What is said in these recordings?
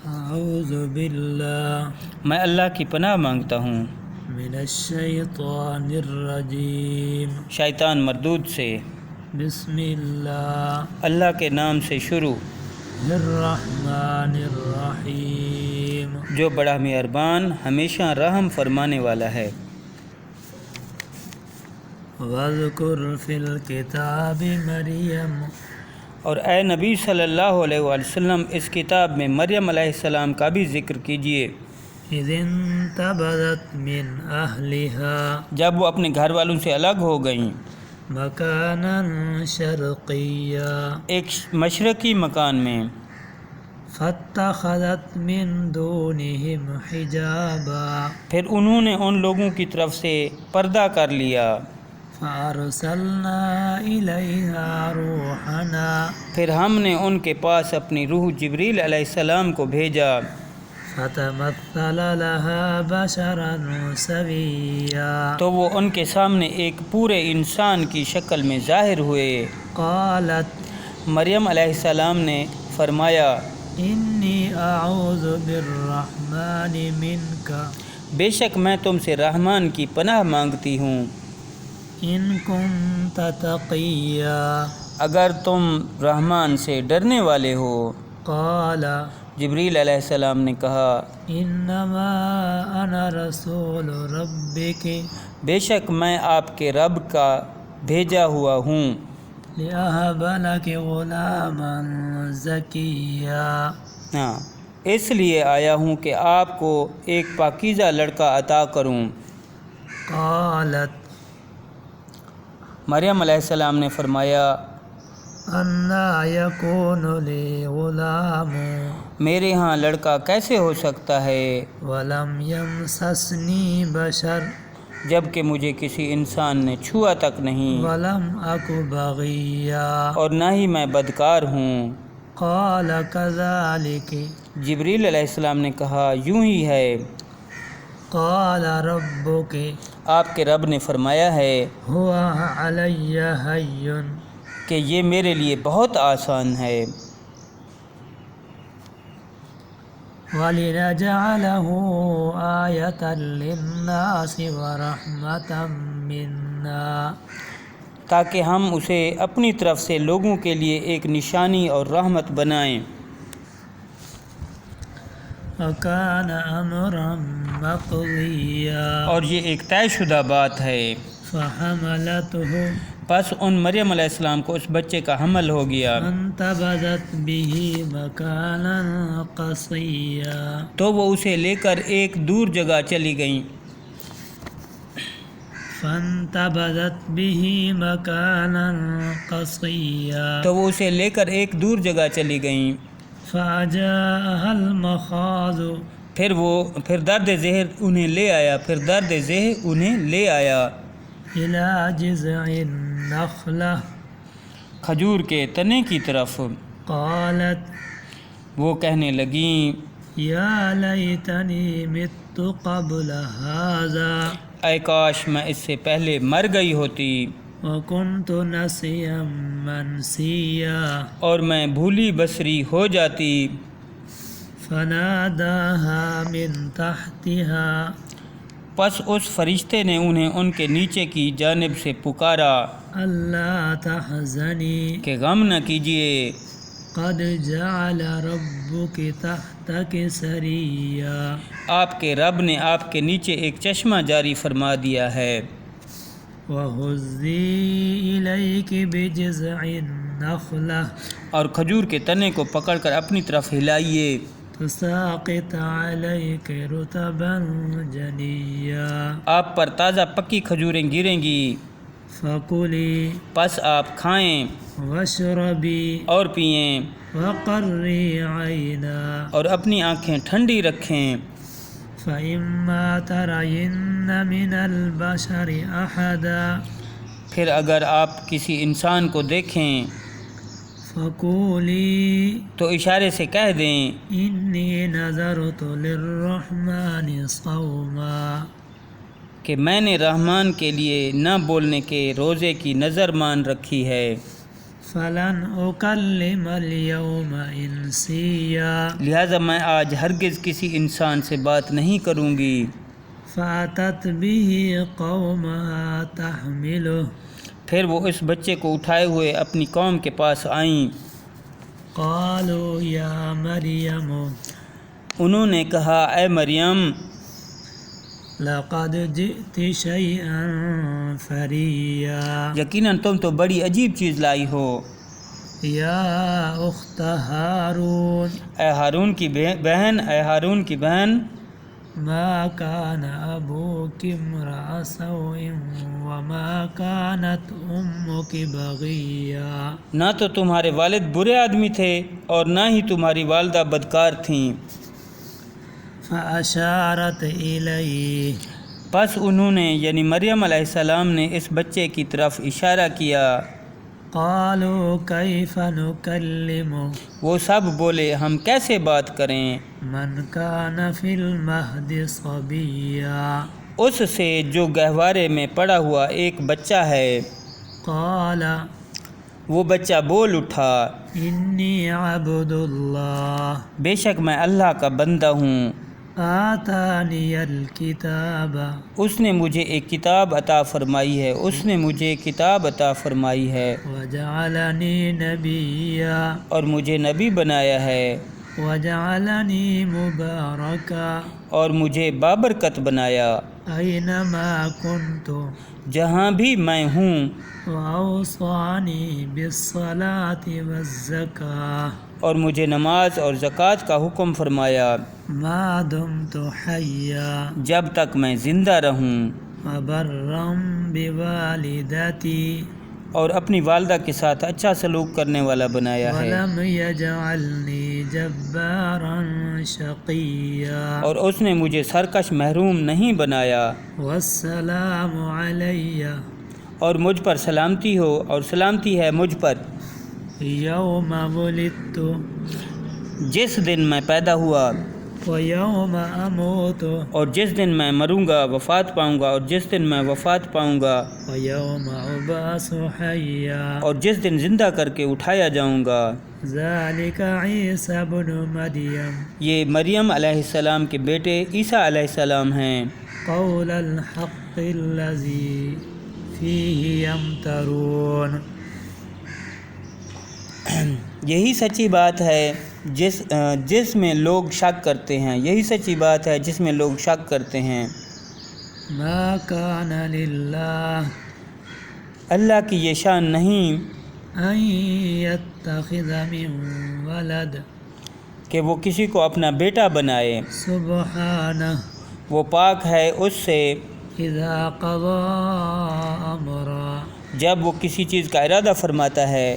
اعوذ باللہ میں اللہ کی پناہ مانگتا ہوں من الشیطان الرجیم شیطان مردود سے۔ بسم اللہ اللہ کے نام سے شروع، الرحمن الرحیم جو بڑا مہربان ہمیشہ رحم فرمانے والا ہے۔ وَاذْكُرْ فِي الْكِتَابِ مریم اور اے نبی صلی اللہ علیہ وآلہ وسلم اس کتاب میں مریم علیہ السلام کا بھی ذکر کیجیے، اذ انتبذت من اہلها جب وہ اپنے گھر والوں سے الگ ہو گئیں مکانا شرقیا ایک مشرقی مکان میں، فاتخذت من دونہم حجابا پھر انہوں نے ان لوگوں کی طرف سے پردہ کر لیا، فارسلنا الیہا روحنا پھر ہم نے ان کے پاس اپنی روح جبریل علیہ السلام کو بھیجا، فتمثل لها بشرا سویا تو وہ ان کے سامنے ایک پورے انسان کی شکل میں ظاہر ہوئے۔ قالت مریم علیہ السلام نے فرمایا، انی اعوذ بالرحمن منک بے شک میں تم سے رحمان کی پناہ مانگتی ہوں، ان کنت تقیا اگر تم رحمان سے ڈرنے والے ہو۔ قال جبریل علیہ السلام نے کہا، انما انا رسول ربک بے شک میں آپ کے رب کا بھیجا ہوا ہوں، لأہب لک غلاما زکیا اس لیے آیا ہوں کہ آپ کو ایک پاکیزہ لڑکا عطا کروں۔ قالت مریم علیہ السلام نے فرمایا، انا یکون لی غلام میرے ہاں لڑکا کیسے ہو سکتا ہے، ولم یمسسنی بشر جب کہ مجھے کسی انسان نے چھوا تک نہیں، ولم اک بغیا اور نہ ہی میں بدکار ہوں۔ قال کذالک جبریل علیہ السلام نے کہا، یوں ہی ہے۔ قال ربک آپ کے رب نے فرمایا ہے هو علی ہین کہ یہ میرے لیے بہت آسان ہے، وَلِنَجْعَلَهُ آیَةً لِلنَّاسِ وَرَحْمَةً مِنَّا تاکہ ہم اسے اپنی طرف سے لوگوں کے لیے ایک نشانی اور رحمت بنائیں۔ وَكَانَ أَمْرًا مَقْضِيًّا اور یہ ایک طے شدہ بات ہے۔ فَحَمَلَتْهُ پس ان مریم علیہ السلام کو اس بچے کا حمل ہو گیا، فَانْتَبَذَتْ بِهِ مَكَانًا قَصِيًّا تو وہ اسے لے کر ایک دور جگہ چلی گئیں، فَانْتَبَذَتْ بِهِ مَكَانًا قَصِيًّا تو وہ اسے لے کر ایک دور جگہ چلی گئیں، فَأَجَاءَهَا الْمَخَاضُ پھر درد ذہن انہیں لے آیا إِلَى جِذْعِ النَّخْلَةِ کھجور کے تنے کی طرف، قالت وہ کہنے لگیں، یا لیتنی مت قبل هذا اے کاش میں اس سے پہلے مر گئی ہوتی، وکنت نسیا منسیا اور میں بھولی بسری ہو جاتی۔ فناداها من تحتها پس اس فرشتے نے انہیں ان کے نیچے کی جانب سے پکارا الا تحزنی کہ غم نہ کیجیے، قد جعل ربک تحتک سریا آپ کے رب نے آپ کے نیچے ایک چشمہ جاری فرما دیا ہے۔ وہزی الیک بجذع النخلہ اور کھجور کے تنے کو پکڑ کر اپنی طرف ہلائیے، تساقط علیک رطبا جنیا آپ پر تازہ پکی کھجوریں گریں گی، فکلی پس آپ کھائیں واشربی اور پئیں وقری عینا اور اپنی آنکھیں ٹھنڈی رکھیں۔ فإما ترین من البشر احدا پھر اگر آپ کسی انسان کو دیکھیں فقولی تو اشارے سے کہہ دیں، انی نذرت للرحمن صوما کہ میں نے رحمان کے لیے نہ بولنے کے روزے کی نظر مان رکھی ہے۔ فلن أكلم اليوم إنسيا لہٰذا میں آج ہرگز کسی انسان سے بات نہیں کروں گی۔ فأتت به قومها تحمله پھر وہ اس بچے کو اٹھائے ہوئے اپنی قوم کے پاس آئیں۔ قالوا يا مريم انہوں نے کہا اے مریم لقد جئت شيئا فريا یقیناً تم تو بڑی عجیب چیز لائی ہو۔ يا أخت هارون اے ہارون کی بہن، اے ہارون کی بہن، ما كان أبوك امرأ سوء وما كانت أمك بغيا نہ تو تمہارے والد برے آدمی تھے اور نہ ہی تمہاری والدہ بدکار تھیں۔ فأشارت إليه پس انہوں نے یعنی مریم علیہ السلام نے اس بچے کی طرف اشارہ کیا۔ قالوا كيف نكلم وہ سب بولے ہم کیسے بات کریں من كان في المهد صبيا اس سے جو گہوارے میں پڑا ہوا ایک بچہ ہے۔ قال وہ بچہ بول اٹھا إني عبد الله بے شک میں اللہ کا بندہ ہوں، آتاني الكتاب اس نے مجھے ایک کتاب عطا فرمائی ہے، اس نے مجھے کتاب عطا فرمائی ہے وجعلني نبيا اور مجھے نبی بنایا ہے وجعلني مباركا اور مجھے بابرکت بنایا أينما كنت جہاں بھی میں ہوں، وأوصاني بالصلاة والزكاة اور مجھے نماز اور زکوٰۃ کا حکم فرمایا ما دمت حيا جب تک میں زندہ رہوں، وبرا بوالدتي اور اپنی والدہ کے ساتھ اچھا سلوک کرنے والا بنایا ہے، ولم يجعلني جبارا شقيا اور اس نے مجھے سرکش محروم نہیں بنایا، والسلام علي اور مجھ پر سلامتی ہو اور سلامتی ہے مجھ پر يوم ولدت جس دن میں پیدا ہوا ويوم أموت اور جس دن میں مروں گا وفات پاؤں گا اور جس دن میں وفات پاؤں گا ويوم أبعث حيا اور جس دن زندہ کر کے اٹھایا جاؤں گا۔ ذلك عيسى ابن مريم یہ مریم علیہ السلام کے بیٹے عیسیٰ علیہ السلام ہیں، قول الحق الذي فيه يمترون یہی سچی بات ہے جس میں لوگ شک کرتے ہیں، یہی سچی بات ہے جس میں لوگ شک کرتے ہیں۔ ما كان لله اللہ کی یہ شان نہیں أن يتخذ من ولد کہ وہ کسی کو اپنا بیٹا بنائے، سبحانه وہ پاک ہے اس سے إذا قضى أمرا جب وہ کسی چیز کا ارادہ فرماتا ہے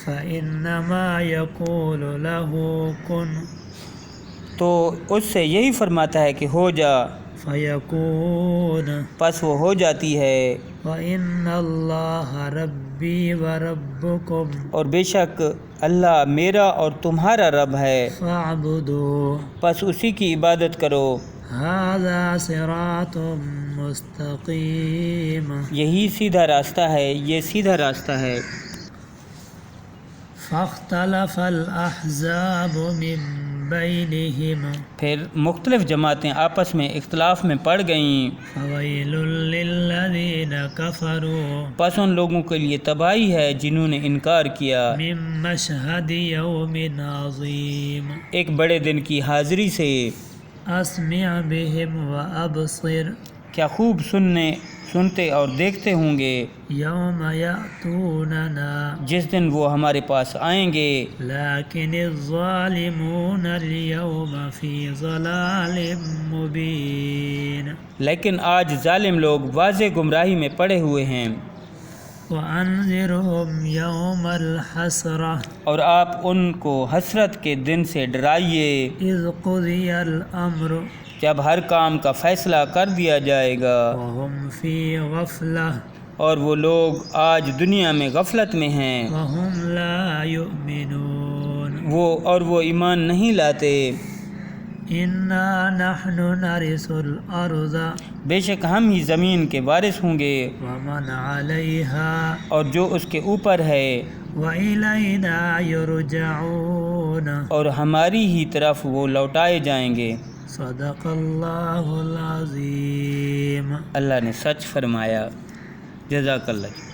فإنما يقول له كن تو اس سے یہی فرماتا ہے کہ ہو جا، فيكون پس وہ ہو جاتی ہے۔ وإن الله ربي وربكم اور بے شک اللہ میرا اور تمہارا رب ہے، فاعبدوا پس اسی کی عبادت کرو۔ هذا صراط مستقيم یہی سیدھا راستہ ہے، یہ سیدھا راستہ ہے۔ فاختلف الأحزاب من بينهم پھر مختلف جماعتیں آپس میں اختلاف میں پڑ گئیں، فويل للذين كفروا پس ان لوگوں کے لیے تباہی ہے جنہوں نے انکار کیا من مشهد يوم عظيم ایک بڑے دن کی حاضری سے۔ أسمع بهم وأبصر کیا خوب سنتے اور دیکھتے ہوں گے يوم يأتوننا جس دن وہ ہمارے پاس آئیں گے، لكن الظالمون اليوم في ضلال مبين لیکن آج ظالم لوگ واضح گمراہی میں پڑے ہوئے ہیں۔ وأنذرهم يوم الحسرة اور آپ ان کو حسرت کے دن سے ڈرائیے إذ قضي الأمر جب ہر کام کا فیصلہ کر دیا جائے گا، وهم في غفلة اور وہ لوگ آج دنیا میں غفلت میں ہیں، وهم لا يؤمنون وہ ایمان نہیں لاتے۔ إنا نحن نرث الأرض بے شک ہم ہی زمین کے وارث ہوں گے ومن عليها اور جو اس کے اوپر ہے، وَإِلَيْنَا يُرْجَعُونَ اور ہماری ہی طرف وہ لوٹائے جائیں گے۔ صدق اللہ العظیم۔ اللہ نے سچ فرمایا۔ جزاک اللہ۔